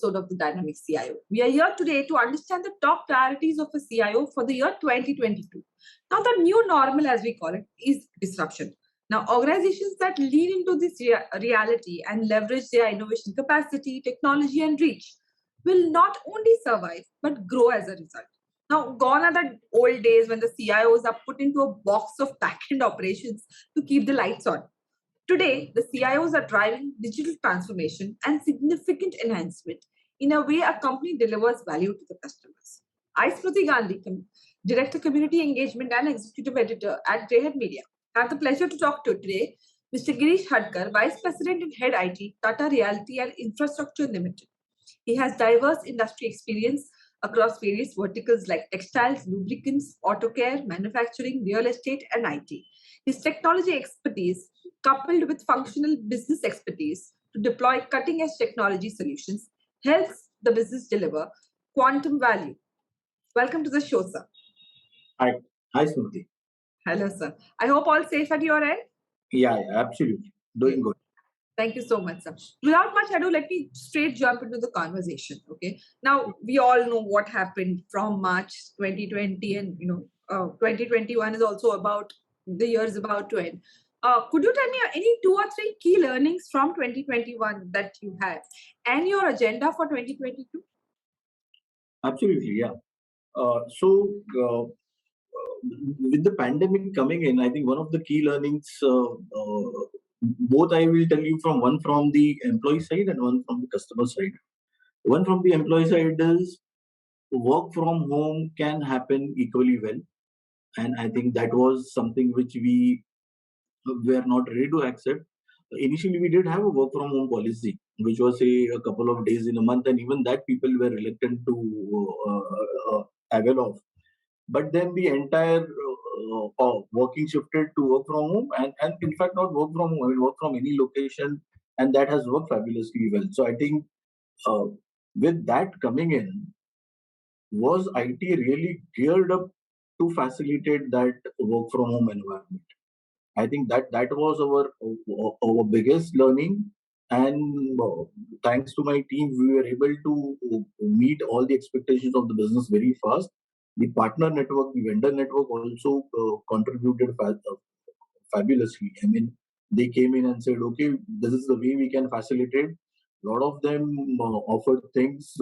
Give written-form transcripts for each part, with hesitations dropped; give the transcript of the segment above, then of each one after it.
episode of the Dynamic CIO. We are here today to understand the top priorities of a CIO for the year 2022. Now, the new normal, as we call it, is disruption. Now, organizations that lean into this reality and leverage their innovation capacity, technology, and reach will not only survive but grow as a result. Now, gone are the old days when the CIOs are put into a box of back-end operations to keep the lights on. Today, the CIOs are driving digital transformation and significant enhancement in a way a company delivers value to the customers. I, Smriti Gandhi, Director Community Engagement and Executive Editor at Greyhead Media, have the pleasure to talk to today Mr. Girish Hadkar, Vice President and Head IT, Tata Realty and Infrastructure Limited. He has diverse industry experience across various verticals like textiles, lubricants, auto care, manufacturing, real estate, and IT. His technology expertise, coupled with functional business expertise to deploy cutting-edge technology solutions, helps the business deliver quantum value. Welcome to the show, sir. Hi, Smriti. Hello, sir. I hope all safe at your end. Yeah, absolutely. Doing good. Thank you so much, sir. Without much ado, let me straight jump into the conversation. Okay. Now, we all know what happened from March 2020, and 2021 is also about the year is about to end. Could you tell me any 2 or 3 key learnings from 2021 that you have and your agenda for 2022? Absolutely, yeah. With the pandemic coming in, I think one of the key learnings, both I will tell you one from the employee side and one from the customer side. One from the employee side is work from home can happen equally well. And I think that was something which we were not ready to accept. Initially, we did have a work from home policy, which was say a couple of days in a month, and even that people were reluctant to avail of. But then the entire working shifted to work from home, and in fact, not work from home, I mean, work from any location, and that has worked fabulously well. So I think with that coming in, was IT really geared up to facilitate that work from home environment? I think that was our biggest learning, and thanks to my team, we were able to meet all the expectations of the business very fast. The partner network, the vendor network also contributed fabulously. I mean, they came in and said, "Okay, this is the way we can facilitate." A lot of them offered things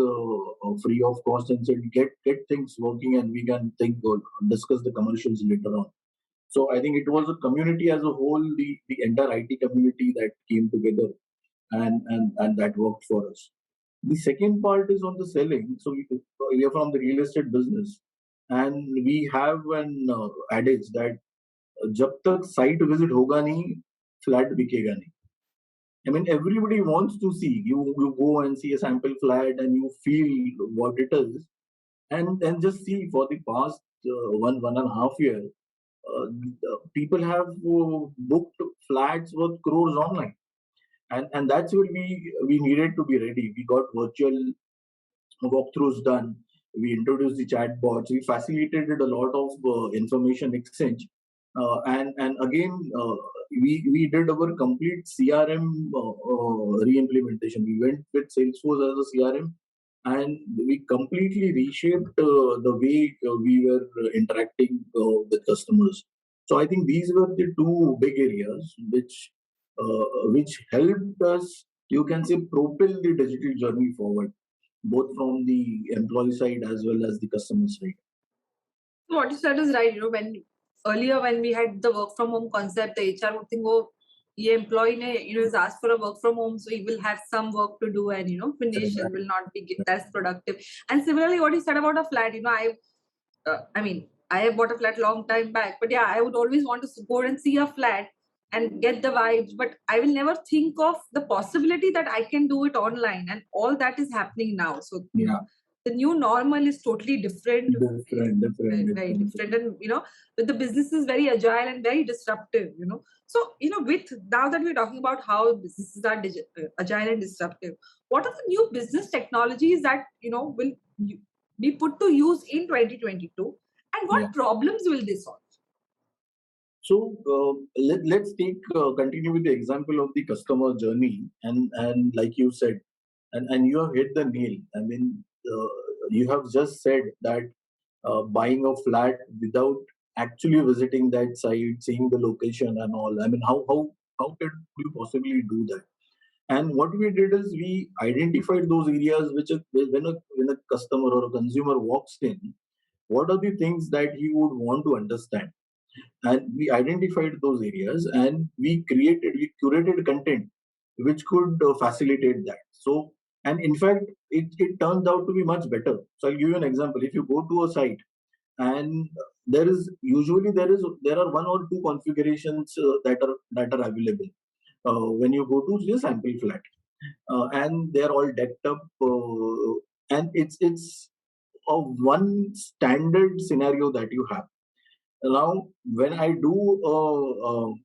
free of cost and said, "Get things working, and we can discuss the commercials later on." So I think it was a community as a whole, the entire IT community that came together, and that worked for us. The second part is on the selling. So we are from the real estate business, and we have an adage that जब तक site visit होगा नहीं, flat बिकेगा नहीं. I mean, everybody wants to see. You go and see a sample flat, and you feel what it is, and just see for the past one and a half year. People have booked flats worth crores online, and that's where we needed to be ready. We got virtual walkthroughs done. We introduced the chatbots. We facilitated a lot of information exchange, and again we did our complete CRM re-implementation. We went with Salesforce as a CRM, and we completely reshaped the way we were interacting with customers. So I think these were the 2 big areas which helped us, you can say, propel the digital journey forward, both from the employee side as well as the customer side. What you said is right. When we had the work from home concept, the HR would think, oh, the employee is asked for a work from home, so he will have some work to do, and finish and will not be as productive. And similarly, what you said about a flat, I have bought a flat long time back, but yeah, I would always want to go and see a flat and get the vibes, but I will never think of the possibility that I can do it online, and all that is happening now. So the new normal is totally different. Very different. And with the business is very agile and very disruptive. So with now that we're talking about how businesses are agile and disruptive, what are the new business technologies that will be put to use in 2022, and what problems will they solve? So let's continue with the example of the customer journey, and like you said, And you have hit the nail. I mean, you have just said that buying a flat without actually visiting that site, seeing the location and all. I mean, how could you possibly do that? And what we did is we identified those areas which when a customer or a consumer walks in, what are the things that he would want to understand? And we identified those areas and we curated content which could facilitate that. So, and in fact, it turns out to be much better. So I'll give you an example. If you go to a site and there are one or two configurations that are available when you go to the sample flat, and they're all decked up, and it's a one standard scenario that you have. Now, when I do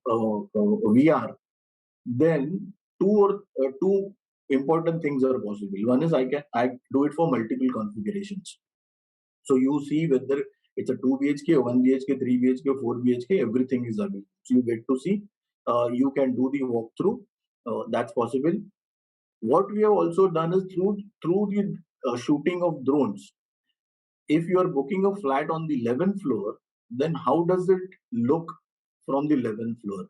VR, then two important things are possible. One is I do it for multiple configurations. So you see whether it's a 2 BHK, 1 BHK, 3 BHK, 4 BHK, everything is available. So you get to see. You can do the walkthrough. That's possible. What we have also done is through the shooting of drones. If you are booking a flat on the 11th floor, then how does it look from the 11th floor?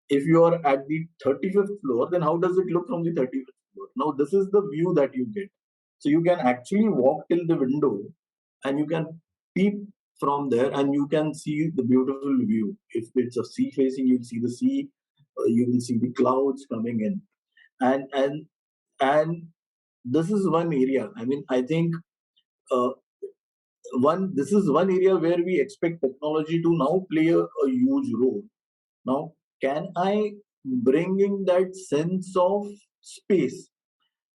If you are at the 35th floor, then how does it look from the 35th floor? Now, this is the view that you get. So you can actually walk till the window and you can peep from there and you can see the beautiful view. If it's a sea facing, you'll see the sea, you will see the clouds coming in. And this is one area. I mean, I think uh, this is one area where we expect technology to now play a huge role. Now, can I bring in that sense of space?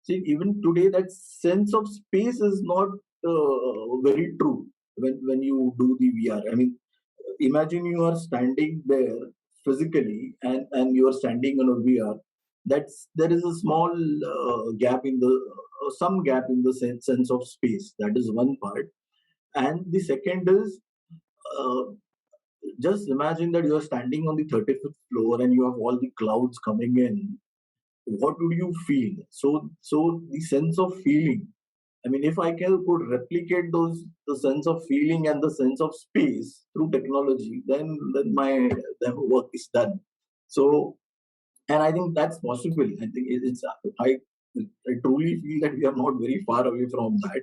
See, even today, that sense of space is not very true when you do the VR. I mean, imagine you are standing there physically and you are standing on a VR. There is a small gap in the some gap in the sense of space. That is one part. And the second is, uh, just imagine that you are standing on the 35th floor and you have all the clouds coming in. What would you feel? So the sense of feeling. I mean, if I could replicate the sense of feeling and the sense of space through technology, then my work is done. So, and I think that's possible. I think I truly feel that we are not very far away from that,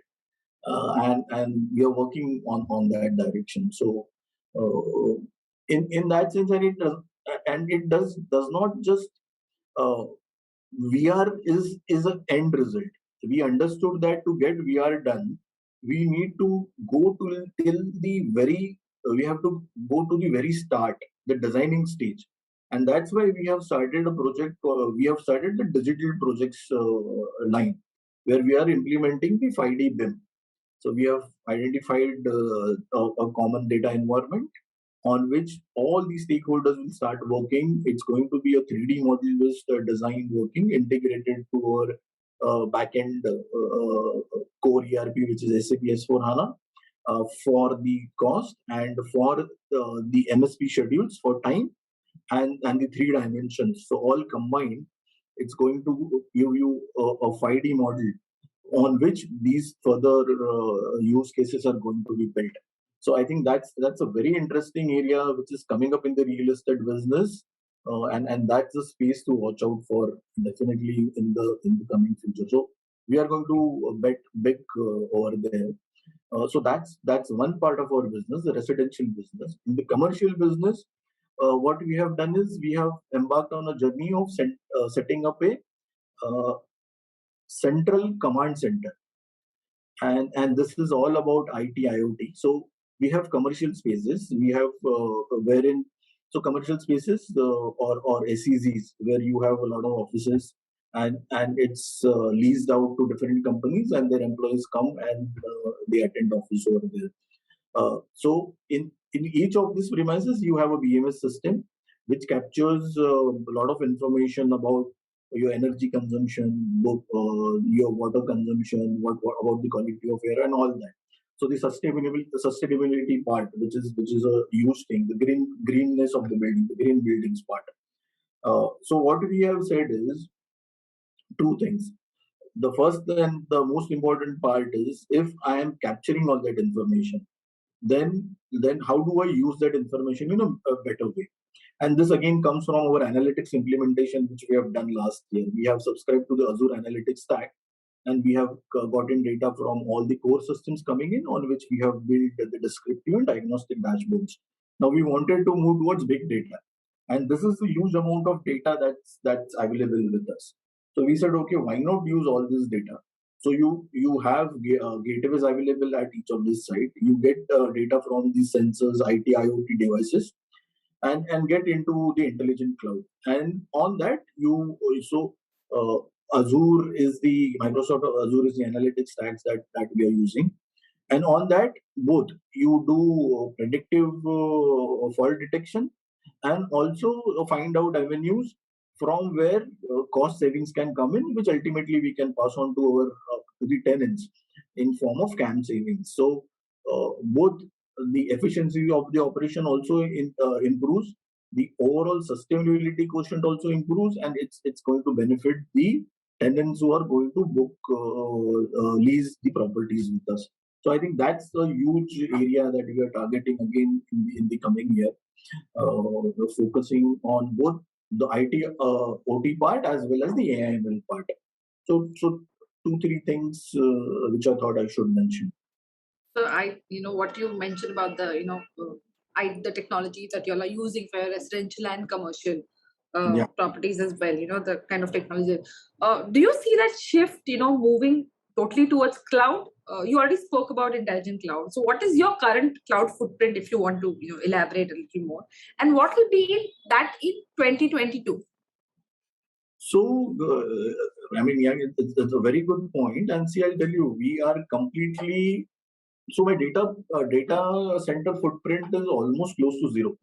and we are working on that direction. So, uh, in that sense, and it does not just uh, VR is an end result. We understood that to get VR done, we need to go to till the very we have to go to the very start, the designing stage, and that's why we have started a project. We have started the digital projects line, where we are implementing the 5D BIM. So we have identified a common data environment on which all the stakeholders will start working. It's going to be a 3D model-based design working integrated to our backend core ERP, which is SAP S/4HANA, for the cost and for the MSP schedules for time and the three dimensions. So all combined, it's going to give you a 5D model on which these further use cases are going to be built. So I think that's a very interesting area which is coming up in the real estate business, and that's a space to watch out for definitely in the coming future. So we are going to bet big over there. So that's one part of our business, the residential business. In the commercial business, what we have done is we have embarked on a journey of setting up a uh, central command center, and this is all about IT IoT. So we have commercial spaces. We have wherein so commercial spaces or SEZs where you have a lot of offices and it's leased out to different companies and their employees come and they attend office over there. So in each of these premises, you have a BMS system which captures a lot of information about your energy consumption, your water consumption, what about the quality of air and all that. So the sustainability part, which is a huge thing, the greenness of the building, the green buildings part. So what we have said is two things. the first and the most important part is, if I am capturing all that information, then how do I use that information in a better way? And this again comes from our analytics implementation, which we have done last year. We have subscribed to the Azure Analytics stack, and we have gotten data from all the core systems coming in, on which we have built the descriptive and diagnostic dashboards. Now we wanted to move towards big data, and this is a huge amount of data that's available with us. So we said, okay, why not use all this data? So you have gateways available at each of these sites. You get data from these sensors, IT, IoT devices, and get into the intelligent cloud. And on that, you also Azure is the Microsoft Azure is the analytics stacks that we are using. And on that, both you do predictive fault detection, and also find out avenues from where cost savings can come in, which ultimately we can pass on to our to the tenants in form of CAM savings. So both the efficiency of the operation also improves, the overall sustainability quotient also improves, and it's going to benefit the tenants who are going to book lease the properties with us. So I think that's a huge area that we are targeting again in the coming year, focusing on both the IT OT part as well as the AIML part. So two three things which I thought I should mention. So what you mentioned about the, the technology that you all are using for residential and commercial Yeah. properties as well, the kind of technology. Do you see that shift, moving totally towards cloud? You already spoke about intelligent cloud. So what is your current cloud footprint, if you want to, elaborate a little more? And what will be in 2022? So, I mean, yeah, it's a very good point. And see, I'll tell you, we are completely, so my data center footprint is almost close to zero.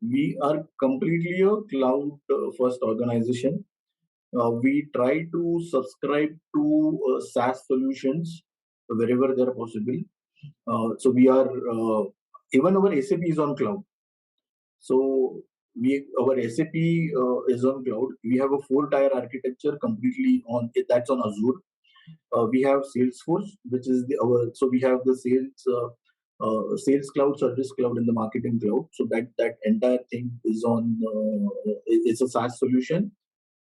We are completely a cloud first organization. We try to subscribe to SaaS solutions wherever they're possible. So we are, even our SAP is on cloud. So our SAP is on cloud. We have a 4-tier architecture completely on it. That's on Azure. We have Salesforce, which is so we have the sales cloud, service cloud, and the marketing cloud. So that entire thing is on. It's a SaaS solution.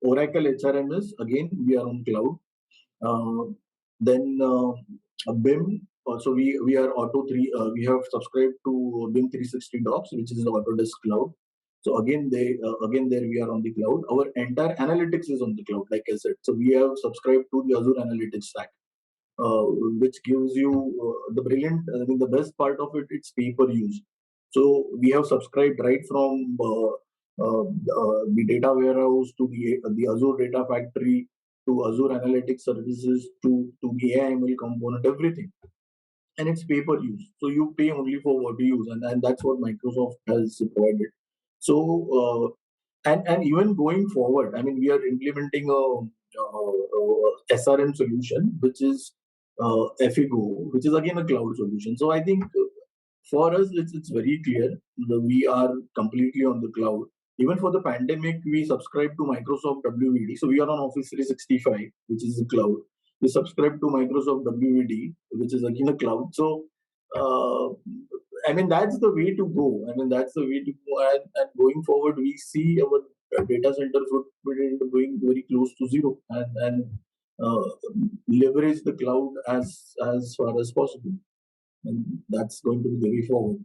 Oracle HRMS, again we are on cloud. Then BIM. So we are we have subscribed to BIM 360 Docs, which is the Autodesk cloud. So again there we are on the cloud. Our entire analytics is on the cloud, like I said. So we have subscribed to the Azure Analytics stack, which gives you the brilliant. I mean, the best part of it, it's pay per use. So we have subscribed right from the data warehouse to the Azure Data Factory, to Azure Analytics Services, to the AIML component, everything. And it's pay per use. So you pay only for what you use, and that's what Microsoft has provided. So and even going forward, I mean, we are implementing a SRM solution, which is Effigo, which is again a cloud solution. So I think for us, it's very clear that we are completely on the cloud. Even for the pandemic, we subscribe to Microsoft WVD. So we are on Office 365, which is the cloud. We subscribe to Microsoft WVD, which is again a cloud. So, I mean, that's the way to go. I mean, that's the way to go. And going forward, we see our data center footprint going very close to zero, and leverage the cloud as far as possible. And that's going to be the way forward.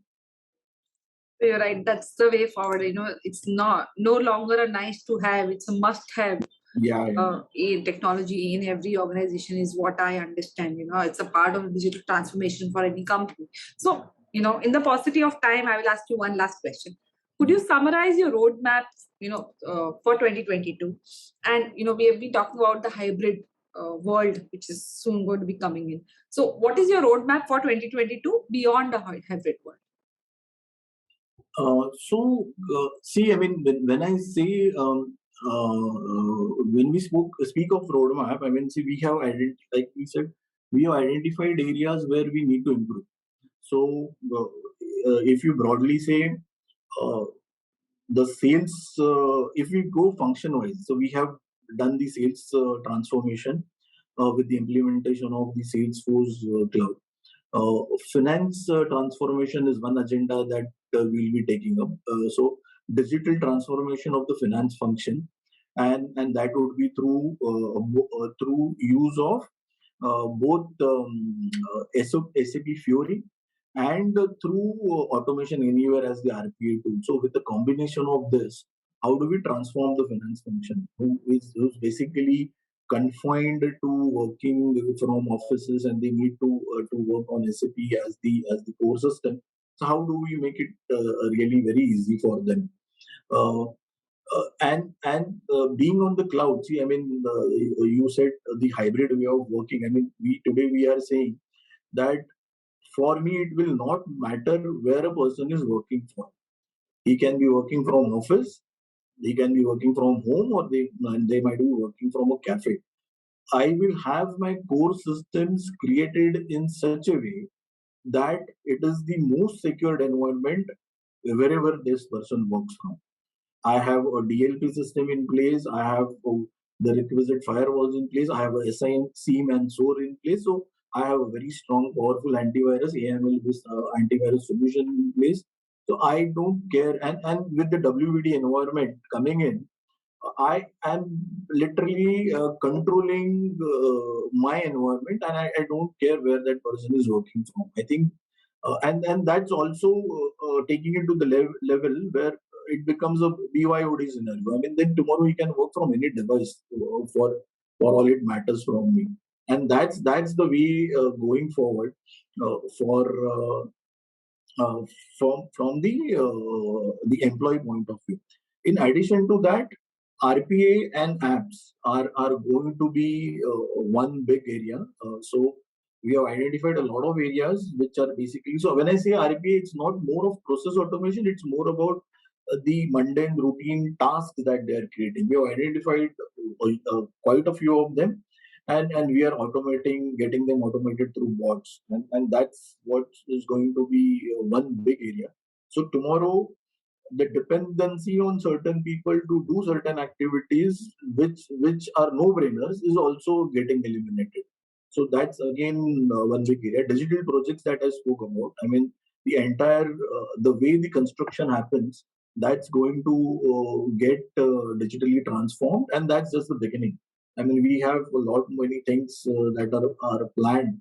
You're right. That's the way forward. It's no longer a nice to have. It's a must have. Yeah. In technology in every organization is what I understand. It's a part of digital transformation for any company. So, in the paucity of time, I will ask you one last question. Could you summarize your roadmap, for 2022? And, we have been talking about the hybrid world, which is soon going to be coming in. So what is your roadmap for 2022 beyond the hybrid world? See, I mean, when I say when we speak of roadmap, I mean, see, we have like we said, we have identified areas where we need to improve. So, if you broadly say the sales, if we go function wise, so we have done the sales transformation. with the implementation of the Salesforce cloud. Finance transformation is one agenda that we'll be taking up. So digital transformation of the finance function, and that would be through use of both SAP Fiori and through automation anywhere as the RPA tool. So with the combination of this, how do we transform the finance function, who's basically confined to working from offices and they need to work on SAP as the core system. So how do we make it really very easy for them? Uh, and being on the cloud, see, I mean, you said the hybrid way of working. I mean, we are saying that for me it will not matter where a person is working from. He can be working from office, he can be working from home, or they might be working from a cafe. I will have my core systems created in such a way that it is the most secured environment wherever this person works from. I have a DLP system in place. I have the requisite firewalls in place. I have a SIM, SIEM, and SOAR in place. So I have a very strong, powerful antivirus, AML with antivirus solution in place. So I don't care. And with the WVD environment coming in, I am literally controlling my environment, and I don't care where that person is working from. I think, and that's also taking it to the level where it becomes a BYOD scenario. I mean, then tomorrow he can work from any device for all it matters from me, and that's the way going forward for uh, from the employee point of view. In addition to that, RPA and apps are going to be one big area. So we have identified a lot of areas which are basically. So when I say RPA, it's not more of process automation. It's more about the mundane routine tasks that they are creating. We have identified quite a few of them, and we are getting them automated through bots, and that's what is going to be one big area. So tomorrow the dependency on certain people to do certain activities which are no brainers is also getting eliminated. So that's again one big area. Digital projects that I spoke about, I mean, the entire the way the construction happens, that's going to get digitally transformed, and that's just the beginning. I mean, we have a lot many things that are planned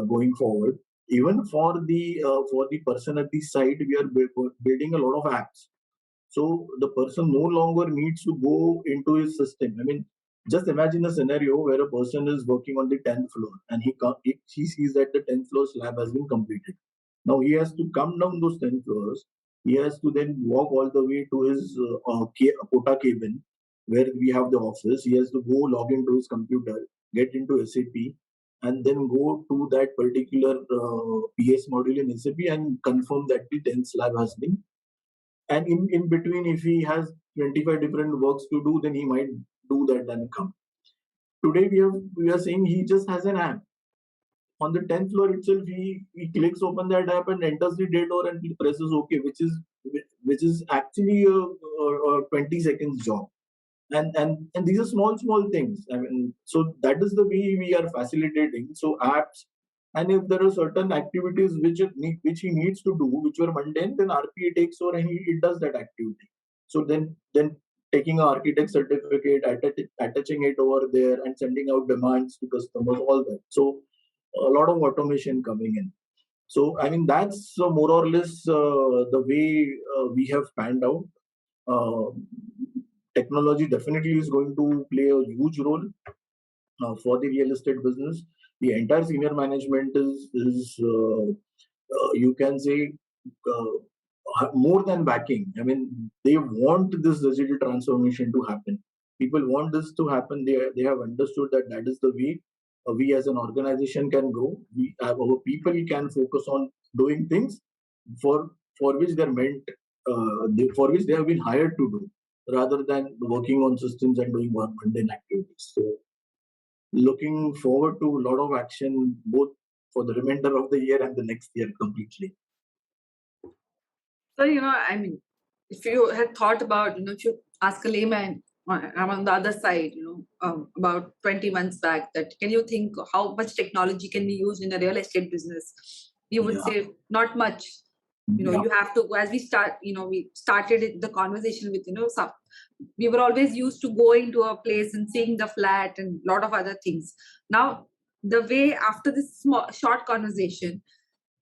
going forward. Even for the person at the site, we are building a lot of apps. So the person no longer needs to go into his system. I mean, just imagine a scenario where a person is working on the 10th floor and he sees that the 10th floor slab has been completed. Now he has to come down those 10 floors. He has to then walk all the way to his quota cabin where we have the office. He has to go log into his computer, get into SAP, and then go to that particular PS module in SAP and confirm that the 10th slab has been. And in between, if he has 25 different works to do, then he might do that and come. Today we are saying he just has an app. On the 10th floor itself, he clicks open that app and enters the date or and he presses OK, which is actually a 20 seconds job. And these are small things. I mean, so that is the way we are facilitating. So apps, and if there are certain activities which he needs to do, which were mundane, then RPA takes over and it does that activity. So then taking an architect certificate, attaching it over there, and sending out demands to customers, all that. So a lot of automation coming in. So I mean, that's more or less the way we have panned out. Uh, Technology definitely is going to play a huge role for the real estate business. The entire senior management is you can say more than backing. I mean, they want this digital transformation to happen. People want this to happen. They have understood that that is the way we as an organization can grow. Our people can focus on doing things for which they're meant, for which they have been hired to do, rather than working on systems and doing mundane activities. So looking forward to a lot of action both for the remainder of the year and the next year completely. So, I mean, if you had thought about, if you ask a layman, I'm on the other side, about 20 months back, that can you think how much technology can be used in a real estate business? You would Yeah, say not much. yeah, You have to, as we start, we started the conversation with, some, we were always used to going to a place and seeing the flat and a lot of other things. Now, the way after this small, short conversation,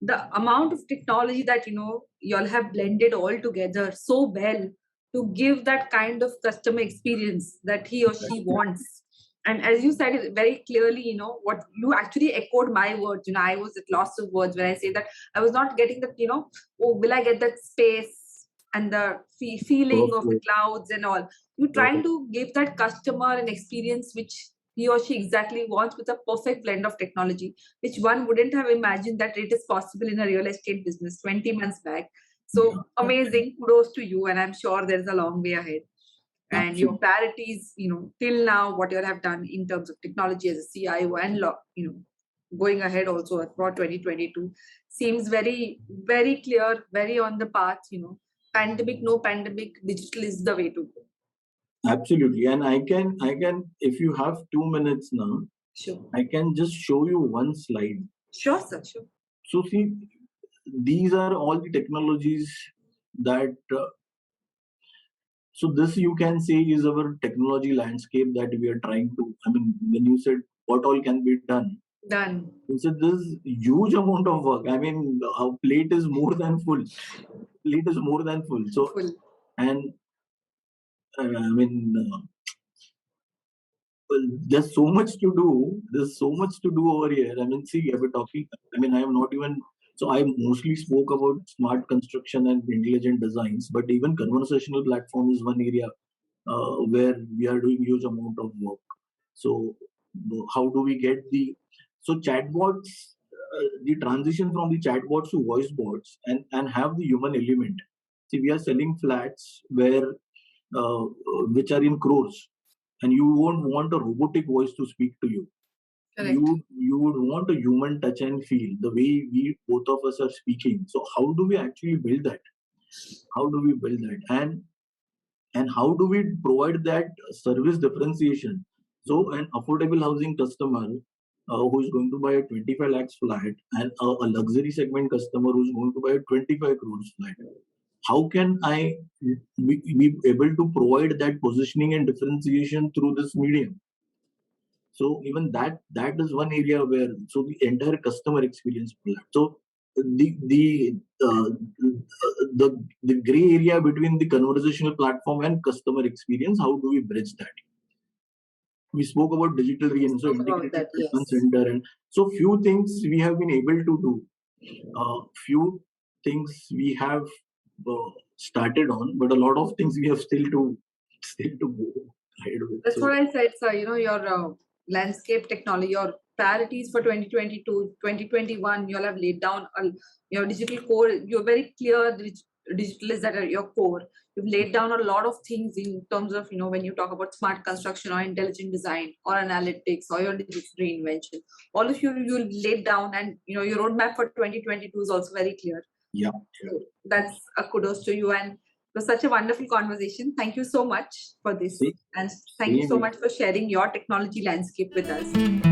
the amount of technology that y'all have blended all together so well to give that kind of customer experience that he or she exactly. wants. And as you said it very clearly, what you actually echoed my words. I was at loss of words when I say that I was not getting that, oh, will I get that space and the feeling of the Perfect, clouds and all. You're trying perfect. to give that customer an experience which he or she exactly wants, with a perfect blend of technology, which one wouldn't have imagined that it is possible in a real estate business 20 months back. Yeah, So yeah, amazing. Kudos to you. And I'm sure there's a long way ahead. And your absolutely. priorities, till now, what you have done in terms of technology as a CIO and going ahead also for 2022 seems very, very clear, very on the path. Pandemic, no pandemic, digital is the way to go. Absolutely. And I can, if you have 2 minutes now, Sure. I can just show you one slide. Sure, sir. Sure. So see, these are all the technologies that, so this you can say is our technology landscape that we are trying to, I mean, when you said what all can be done, Done. you said this huge amount of work. I mean, our plate is more than full. Plate is more than full. So, Full. and I mean, well, there's so much to do. There's so much to do over here. I mean, see, we're talking. I mean, I am not even. So I mostly spoke about smart construction and intelligent designs, but even conversational platform is one area where we are doing huge amount of work. So how do we get the so chatbots? The transition from the chatbots to voice bots and have the human element. See, we are selling flats where which are in crores, and you won't want a robotic voice to speak to you. Correct. You would want a human touch and feel the way we both of us are speaking. So how do we actually build that? How do we build that? And how do we provide that service differentiation? So an affordable housing customer who is going to buy a 25 lakhs flat and a luxury segment customer who is going to buy a 25 crores flat, how can I be able to provide that positioning and differentiation through this medium? So even that is one area where so the entire customer experience plan. So uh, the gray area between the conversational platform and customer experience, how do we bridge that? We spoke about digital so Spoke about integrated that. command Yes. center, and so few things we have been able to do. Few things we have started on, but a lot of things we have still to go ahead with. That's what So I said, sir. Your landscape technology, your priorities for 2022, 2021, you'll have laid down your digital core. You're very clear digital is at your core. You've laid down a lot of things in terms of, when you talk about smart construction or intelligent design or analytics or your digital reinvention. All of you laid down, and, your roadmap for 2022 is also very clear. yeah. So that's a kudos to you. And it was such a wonderful conversation. Thank you so much for this. Same, And thank you same so here. much for sharing your technology landscape with us.